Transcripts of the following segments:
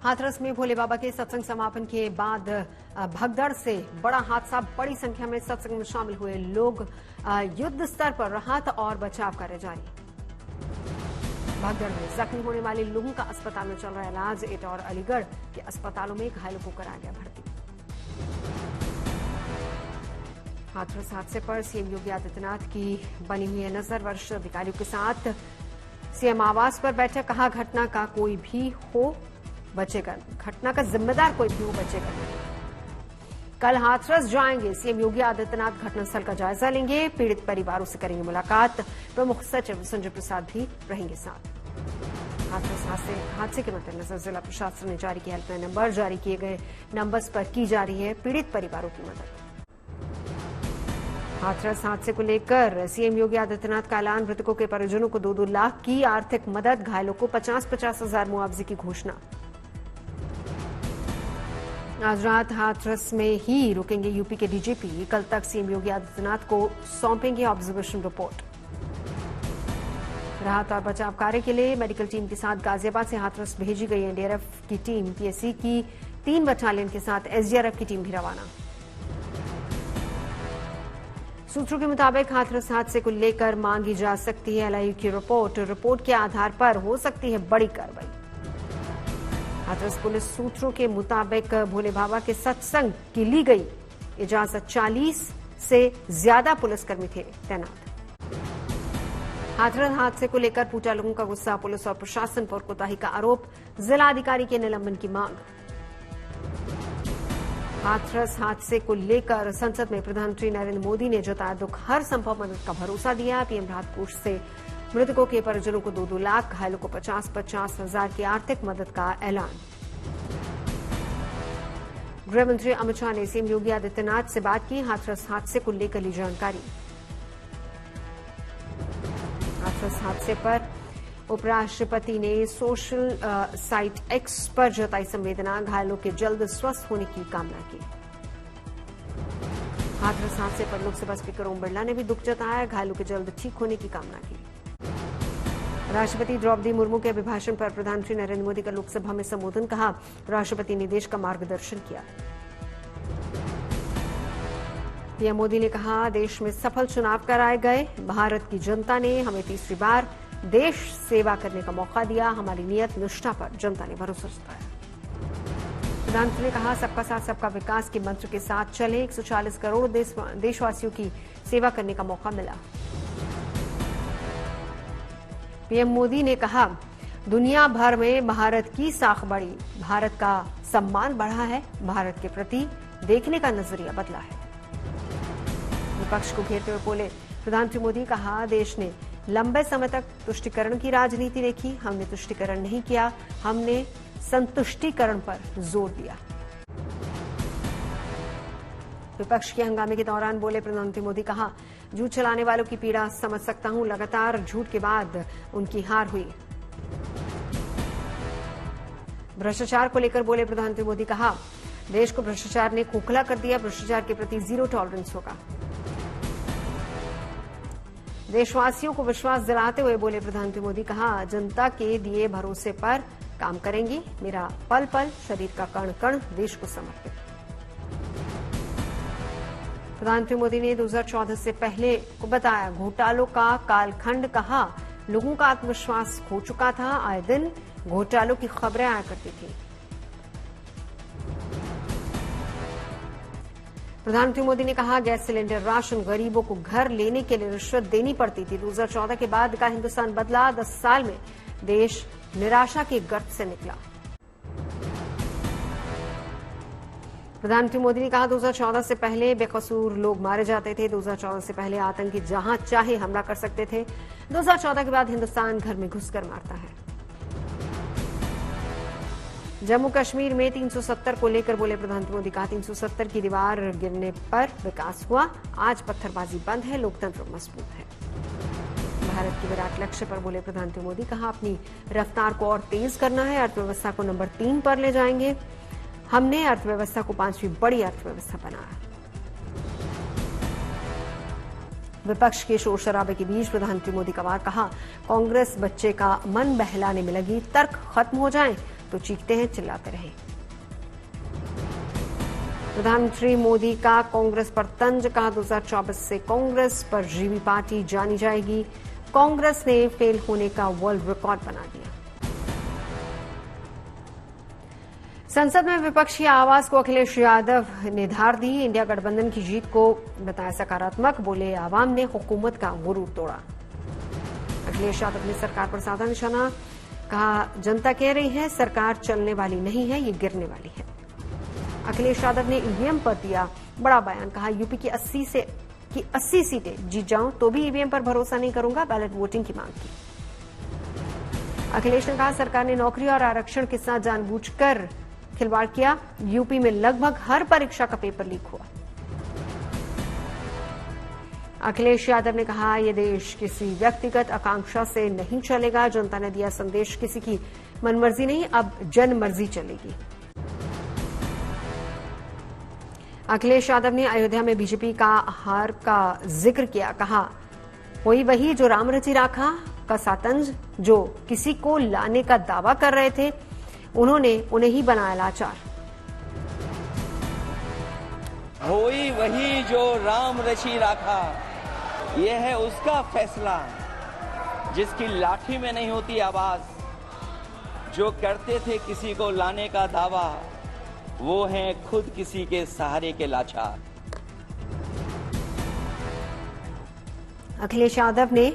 हाथरस में भोले बाबा के सत्संग समापन के बाद भगदड़ से बड़ा हादसा। बड़ी संख्या में सत्संग में शामिल हुए लोग। युद्ध स्तर पर राहत और बचाव कार्य जारी। भगदड़ में जख्मी होने वाले लोगों का अस्पताल में चल रहा इलाज। एटा और अलीगढ़ के अस्पतालों में घायलों को कराया गया भर्ती। हाथरस हादसे पर सीएम योगी आदित्यनाथ की बनी हुई है नजर। वरिष्ठ अधिकारियों के साथ सीएम आवास पर बैठक। कहा घटना का कोई भी हो बचेगा, घटना का जिम्मेदार कोई भी हो बचेगा नहीं। कल हाथरस जाएंगे सीएम योगी आदित्यनाथ। घटनास्थल का जायजा लेंगे। पीड़ित परिवारों से करेंगे मुलाकात। प्रमुख सचिव संजय प्रसाद भी रहेंगे साथ। हाथरस हादसे के मद्देनजर जिला प्रशासन ने जारी किया हेल्पलाइन नंबर। जारी किए गए नंबर्स पर की जा रही है पीड़ित परिवारों की मदद। हाथरस हादसे को लेकर सीएम योगी आदित्यनाथ का ऐलान। मृतकों के परिजनों को 2-2 लाख की आर्थिक मदद। घायलों को 50-50 हजार मुआवजे की घोषणा। आज रात हाथरस में ही रुकेंगे यूपी के डीजीपी। कल तक सीएम योगी आदित्यनाथ को सौंपेंगे ऑब्जर्वेशन रिपोर्ट। राहत और बचाव कार्य के लिए मेडिकल टीम के साथ गाजियाबाद से हाथरस भेजी गई एनडीआरएफ की टीम। पीएससी की 3 बटालियन के साथ एसडीआरएफ की टीम भी रवाना। सूत्रों के मुताबिक हाथरस हादसे को लेकर मांगी जा सकती है एलआईयू की रिपोर्ट। रिपोर्ट के आधार पर हो सकती है बड़ी कार्रवाई। हाथरस पुलिस सूत्रों के मुताबिक भोले बाबा के सत्संग की ली गई इजाजत 40 से ज्यादा पुलिसकर्मी थे तैनात। हाथरस हादसे को लेकर पूटा लोगों का गुस्सा। पुलिस और प्रशासन पर कोताही का आरोप। जिलाधिकारी के निलंबन की मांग। हाथरस हादसे को लेकर संसद में प्रधानमंत्री नरेंद्र मोदी ने जताया दुख। हर संभव मदद का भरोसा दिया। पीएम राहत कोष से मृतकों के परिजनों को 2-2 लाख, घायलों को 50-50 हजार की आर्थिक मदद का ऐलान। गृह मंत्री अमित शाह ने सीएम योगी आदित्यनाथ से बात की। हाथरस हादसे को लेकर ली जानकारी। हाथरस हादसे पर उपराष्ट्रपति ने सोशल साइट एक्स पर जताई संवेदना। घायलों के जल्द स्वस्थ होने की कामना की। हाथरस हादसे पर लोकसभा स्पीकर ओम बिरला ने भी दुख जताया। घायलों के जल्द ठीक होने की कामना की। राष्ट्रपति द्रौपदी मुर्मू के अभिभाषण पर प्रधानमंत्री नरेंद्र मोदी का लोकसभा में संबोधन। कहा राष्ट्रपति ने देश का मार्गदर्शन किया। पीएम मोदी ने कहा देश में सफल चुनाव कराए गए। भारत की जनता ने हमें तीसरी बार देश सेवा करने का मौका दिया। हमारी नियत निष्ठा पर जनता ने भरोसा जताया। प्रधानमंत्री ने कहा सबका साथ सबका विकास के मंत्र के साथ चले। 140 करोड़ देशवासियों की सेवा करने का मौका मिला। पीएम मोदी ने कहा दुनिया भर में भारत की साख बढ़ी। भारत का सम्मान बढ़ा है। भारत के प्रति देखने का नजरिया बदला है। विपक्ष को घेरते हुए बोले प्रधानमंत्री मोदी। कहा देश ने लंबे समय तक तुष्टीकरण की राजनीति देखी। हमने तुष्टीकरण नहीं किया, हमने संतुष्टीकरण पर जोर दिया। विपक्ष के हंगामे के दौरान बोले प्रधानमंत्री मोदी। कहा झूठ चलाने वालों की पीड़ा समझ सकता हूं। लगातार झूठ के बाद उनकी हार हुई। भ्रष्टाचार को लेकर बोले प्रधानमंत्री मोदी। कहा देश को भ्रष्टाचार ने खोखला कर दिया। भ्रष्टाचार के प्रति जीरो टॉलरेंस होगा। देशवासियों को विश्वास दिलाते हुए बोले प्रधानमंत्री मोदी। कहा जनता के दिए भरोसे पर काम करेंगे। मेरा पल पल, शरीर का कण कण देश को समर्पित। प्रधानमंत्री मोदी ने 2014 से पहले को बताया घोटालों का कालखंड। कहा लोगों का आत्मविश्वास खो चुका था। आए दिन घोटालों की खबरें आया करती थी। प्रधानमंत्री मोदी ने कहा गैस सिलेंडर, राशन गरीबों को घर लेने के लिए रिश्वत देनी पड़ती थी। 2014 के बाद का हिंदुस्तान बदला। 10 साल में देश निराशा के गर्त से निकला। प्रधानमंत्री मोदी ने कहा 2014 से पहले बेकसूर लोग मारे जाते थे। 2014 से पहले आतंकी जहां चाहे हमला कर सकते थे। 2014 के बाद हिंदुस्तान घर में घुसकर मारता है। जम्मू कश्मीर में 370 को लेकर बोले प्रधानमंत्री मोदी। कहा 370 की दीवार गिरने पर विकास हुआ। आज पत्थरबाजी बंद है। लोकतंत्र मजबूत है। भारत के विराट लक्ष्य पर बोले प्रधानमंत्री मोदी। कहा अपनी रफ्तार को और तेज करना है। अर्थव्यवस्था को नंबर 3 पर ले जाएंगे। हमने अर्थव्यवस्था को 5वीं बड़ी अर्थव्यवस्था बनाया। विपक्ष के शोर शराबे के बीच प्रधानमंत्री मोदी का वार। कहा कांग्रेस बच्चे का मन बहलाने में लगी। तर्क खत्म हो जाएं तो चीखते हैं, चिल्लाते रहे। प्रधानमंत्री मोदी का कांग्रेस पर तंज, कहा 2024 से कांग्रेस पर जीवी पार्टी जानी जाएगी। कांग्रेस ने फेल होने का वर्ल्ड रिकॉर्ड बना दिया। संसद में विपक्षी आवाज को अखिलेश यादव ने धार दी। इंडिया गठबंधन की जीत को बताया सकारात्मक, बोले आवाम ने हुकूमत का गुरूर तोड़ा। अखिलेश यादव ने सरकार पर साधा निशाना, कहा जनता कह रही है सरकार चलने वाली नहीं है, ये गिरने वाली है। अखिलेश यादव ने ईवीएम पर दिया बड़ा बयान, कहा यूपी की 80 सीटें जीत जाऊं तो भी ईवीएम पर भरोसा नहीं करूंगा, बैलेट वोटिंग की मांग की। अखिलेश ने कहा सरकार ने नौकरी और आरक्षण के साथ जानबूझकर खिलवाड़ किया। यूपी में लगभग हर परीक्षा का पेपर लीक हुआ। अखिलेश यादव ने कहा यह देश किसी व्यक्तिगत आकांक्षा से नहीं चलेगा। जनता ने दिया संदेश, किसी की मनमर्जी नहीं, अब जनमर्जी चलेगी। अखिलेश यादव ने अयोध्या में बीजेपी का हार का जिक्र किया, कहा वही जो राम रची राखा का सातंज जो किसी को लाने का दावा कर रहे थे, उन्होंने उन्हें ही बनाया लाचार। वही जो राम रची राखा, ये है उसका फैसला जिसकी लाठी में नहीं होती आवाज। जो करते थे किसी को लाने का दावा, वो हैं खुद किसी के सहारे के लाचार। अखिलेश यादव ने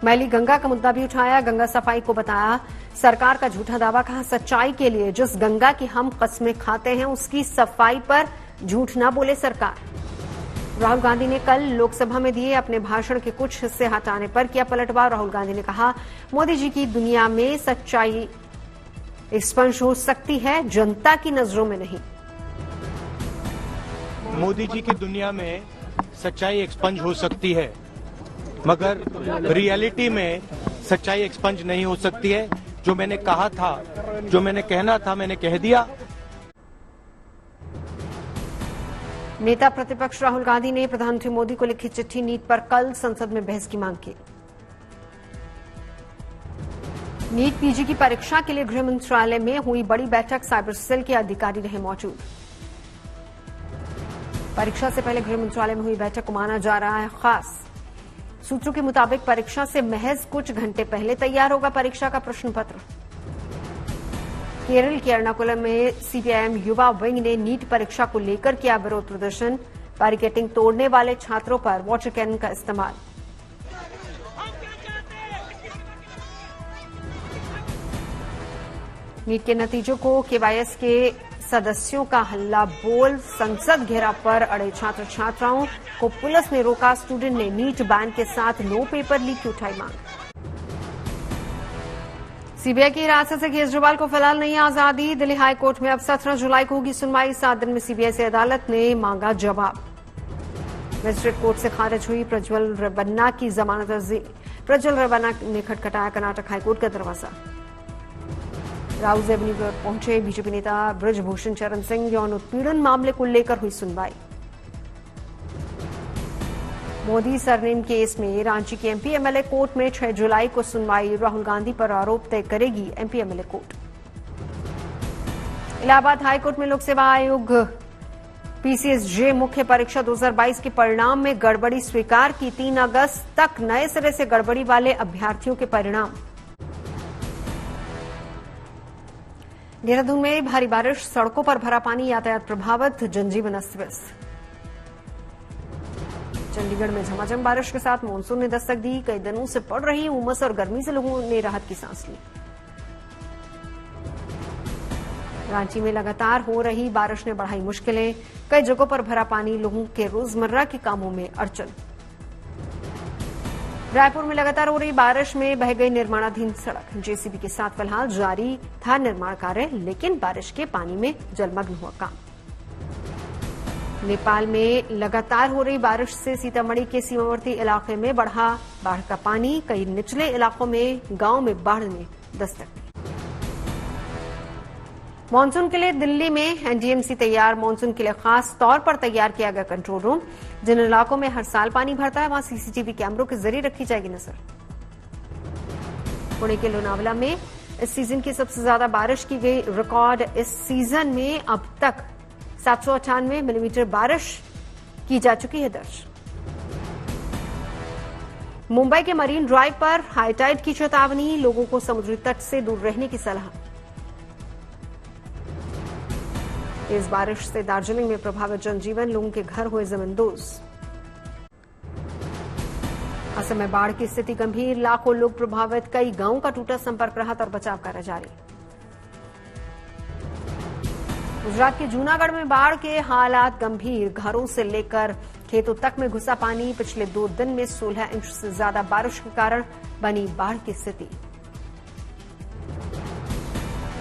मैली गंगा का मुद्दा भी उठाया। गंगा सफाई को बताया सरकार का झूठा दावा, कहा सच्चाई के लिए जिस गंगा की हम कस्में खाते हैं उसकी सफाई पर झूठ ना बोले सरकार। राहुल गांधी ने कल लोकसभा में दिए अपने भाषण के कुछ हिस्से हटाने पर किया पलटवार। राहुल गांधी ने कहा मोदी जी की दुनिया में सच्चाई स्पष्ट हो सकती है, जनता की नजरों में नहीं। मोदी जी की दुनिया में सच्चाई एक्सपंज हो सकती है, मगर रियलिटी में सच्चाई एक्सपंज नहीं हो सकती है। जो मैंने कहा था, जो मैंने कहना था, मैंने कह दिया। नेता प्रतिपक्ष राहुल गांधी ने प्रधानमंत्री मोदी को लिखी चिट्ठी नीट पर कल संसद में बहस की मांग की। नीट पीजी की परीक्षा के लिए गृह मंत्रालय में हुई बड़ी बैठक, साइबर सेल के अधिकारी रहे मौजूद। परीक्षा से पहले गृह मंत्रालय में हुई बैठक को माना जा रहा है खास। सूत्रों के मुताबिक परीक्षा से महज कुछ घंटे पहले तैयार होगा परीक्षा का प्रश्न पत्र। केरल के एर्नाकुलम में सीपीआईएम युवा विंग ने नीट परीक्षा को लेकर किया विरोध प्रदर्शन। बैरिकेडिंग तोड़ने वाले छात्रों पर वाटर कैनन का इस्तेमाल। नीट के नतीजों को केवाईएस के सदस्यों का हल्ला बोल। संसद घेराव पर अड़े छात्र छात्राओं को पुलिस ने रोका। स्टूडेंट ने नीट बैन के साथ नो पेपर लीक की उठाई मांग। सीबीआई की हिरासत से केजरीवाल को फिलहाल नहीं आजादी। दिल्ली हाई कोर्ट में अब 17 जुलाई को होगी सुनवाई। 7 दिन में सीबीआई से अदालत ने मांगा जवाब। मजिस्ट्रेट कोर्ट से खारिज हुई प्रज्वल रेवन्ना की जमानत अर्जी। प्रज्वल रेवन्ना ने खटखटाया कर्नाटक हाईकोर्ट का दरवाजा। राउज एवेन्यू पर पहुंचे बीजेपी नेता ब्रजभूषण चरण सिंह। यौन उत्पीड़न मामले को लेकर हुई सुनवाई। मोदी सरनेम केस में रांची के एमपी एमएलए कोर्ट में 6 जुलाई को सुनवाई। राहुल गांधी पर आरोप तय करेगी MP MLA court. Allahabad high court में लोक सेवा आयोग पीसीएसजे मुख्य परीक्षा 2022 के परिणाम में गड़बड़ी स्वीकार की। 3 अगस्त तक नए सिरे से गड़बड़ी वाले अभ्यर्थियों के परिणाम। देहरादून में भारी बारिश, सड़कों पर भरा पानी, यातायात प्रभावित, जनजीवन अस्त व्यस्त। चंडीगढ़ में झमाझम बारिश के साथ मानसून ने दस्तक दी। कई दिनों से पड़ रही उमस और गर्मी से लोगों ने राहत की सांस ली। रांची में लगातार हो रही बारिश ने बढ़ाई मुश्किलें। कई जगहों पर भरा पानी, लोगों के रोजमर्रा के कामों में अड़चन। रायपुर में लगातार हो रही बारिश में बह गई निर्माणाधीन सड़क। जेसीबी के साथ फिलहाल जारी था निर्माण कार्य, लेकिन बारिश के पानी में जलमग्न हुआ काम। नेपाल में लगातार हो रही बारिश से सीतामढ़ी के सीमावर्ती इलाके में बढ़ा बाढ़ का पानी। कई निचले इलाकों में गांव में बाढ़ ने दस्तक दी। मानसून के लिए दिल्ली में एनडीएमसी तैयार। मानसून के लिए खास तौर पर तैयार किया गया कंट्रोल रूम। जिन इलाकों में हर साल पानी भरता है वहां सीसीटीवी कैमरों के जरिए रखी जाएगी नजर। पुणे के लोनावला में इस सीजन की सबसे ज्यादा बारिश की गई रिकॉर्ड इस सीजन में अब तक 798 मिलीमीटर बारिश की जा चुकी है दर्ज। मुंबई के मरीन ड्राइव पर हाईटाइड की चेतावनी, लोगों को समुद्री तट से दूर रहने की सलाह। तेज बारिश से दार्जिलिंग में प्रभावित जनजीवन, लोगों के घर हुए जमींदोज। असम में बाढ़ की स्थिति गंभीर, लाखों लोग प्रभावित, कई गांवों का टूटा संपर्क, राहत और बचाव कार्य जारी। गुजरात के जूनागढ़ में बाढ़ के हालात गंभीर, घरों से लेकर खेतों तक में घुसा पानी। पिछले 2 दिन में 16 इंच से ज्यादा बारिश के कारण बनी बाढ़ की स्थिति।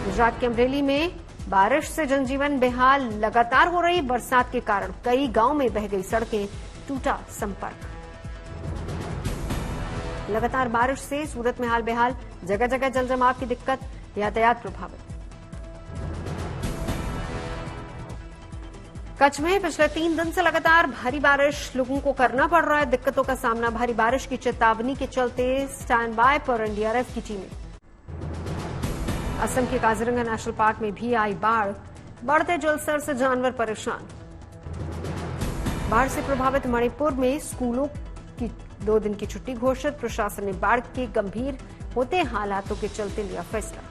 गुजरात के अमरेली में बारिश से जनजीवन बेहाल, लगातार हो रही बरसात के कारण कई गांवों में बह गई सड़कें, टूटा संपर्क। लगातार बारिश से सूरत में हाल बेहाल, जगह जगह जल जमाव की दिक्कत, यातायात प्रभावित। कच्छ में पिछले 3 दिन से लगातार भारी बारिश, लोगों को करना पड़ रहा है दिक्कतों का सामना। भारी बारिश की चेतावनी के चलते स्टैंड बाय पर एनडीआरएफ की टीमें। असम के काजीरंगा नेशनल पार्क में भी आई बाढ़, बढ़ते जलस्तर से जानवर परेशान। बाढ़ से प्रभावित मणिपुर में स्कूलों की 2 दिन की छुट्टी घोषित, प्रशासन ने बाढ़ के गंभीर होते हालातों के चलते लिया फैसला।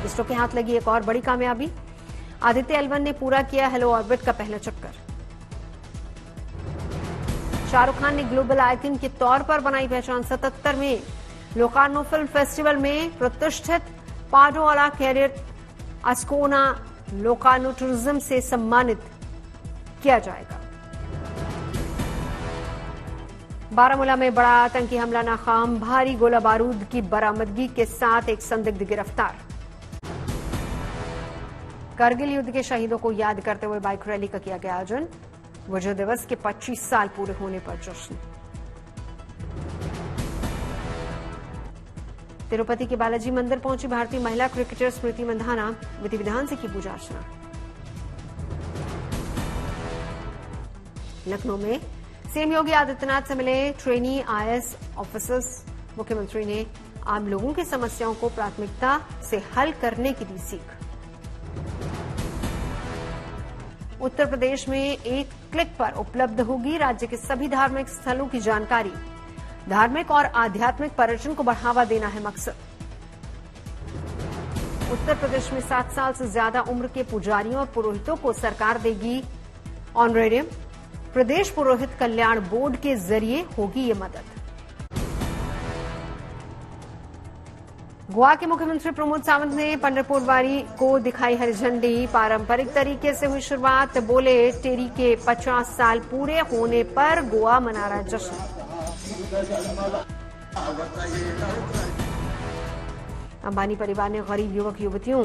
इसरो के हाथ लगी एक और बड़ी कामयाबी, आदित्य L1 ने पूरा किया हेलो ऑर्बिट का पहला चक्कर। शाहरुख खान ने ग्लोबल आइकन के तौर पर बनाई पहचान। 77वें लोकार्नो फिल्म फेस्टिवल में प्रतिष्ठित पाडोवाला कैरियर अस्कोना लोकार्नो टूरिज्म से सम्मानित किया जाएगा। बारामूला में बड़ा आतंकी हमला नाकाम, भारी गोला बारूद की बरामदगी के साथ एक संदिग्ध गिरफ्तार। करगिल युद्ध के शहीदों को याद करते हुए बाइक रैली का किया गया आयोजन। विजय दिवस के 25 साल पूरे होने पर जश्न। तिरुपति के बालाजी मंदिर पहुंची भारतीय महिला क्रिकेटर स्मृति मंधाना, विधि विधान से की पूजा अर्चना। लखनऊ में सीएम योगी आदित्यनाथ से मिले ट्रेनी आईएएस ऑफिसर्स, मुख्यमंत्री ने आम लोगों की समस्याओं को प्राथमिकता से हल करने की दी सीख। उत्तर प्रदेश में एक क्लिक पर उपलब्ध होगी राज्य के सभी धार्मिक स्थलों की जानकारी। धार्मिक और आध्यात्मिक पर्यटन को बढ़ावा देना है मकसद। उत्तर प्रदेश में 7 साल से ज्यादा उम्र के पुजारियों और पुरोहितों को सरकार देगी ऑनरेरियम। प्रदेश पुरोहित कल्याण बोर्ड के जरिए होगी ये मदद। गोवा के मुख्यमंत्री प्रमोद सावंत ने पंढरपुर वारी को दिखाई हरी झंडी। पारंपरिक तरीके से हुई शुरुआत, बोले टेरी के 50 साल पूरे होने पर गोवा मना रहा जश्न। अंबानी परिवार ने गरीब युवक युवतियों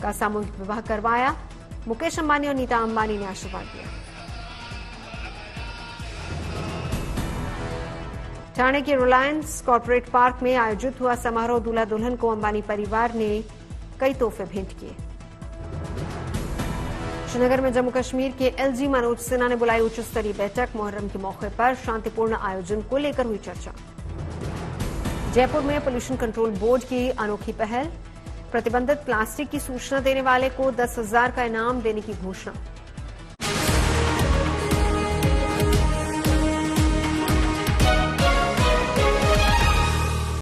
का सामूहिक विवाह करवाया। मुकेश अंबानी और नीता अंबानी ने आशीर्वाद दिया। ठाणे के रिलायंस कॉर्पोरेट पार्क में आयोजित हुआ समारोह, दूल्हा दुल्हन को अंबानी परिवार ने कई तोहफे भेंट किए। श्रीनगर में जम्मू कश्मीर के एलजी मनोज सिन्हा ने बुलाई उच्च स्तरीय बैठक। मुहर्रम के मौके पर शांतिपूर्ण आयोजन को लेकर हुई चर्चा। जयपुर में पोल्यूशन कंट्रोल बोर्ड की अनोखी पहल, प्रतिबंधित प्लास्टिक की सूचना देने वाले को 10,000 का इनाम देने की घोषणा।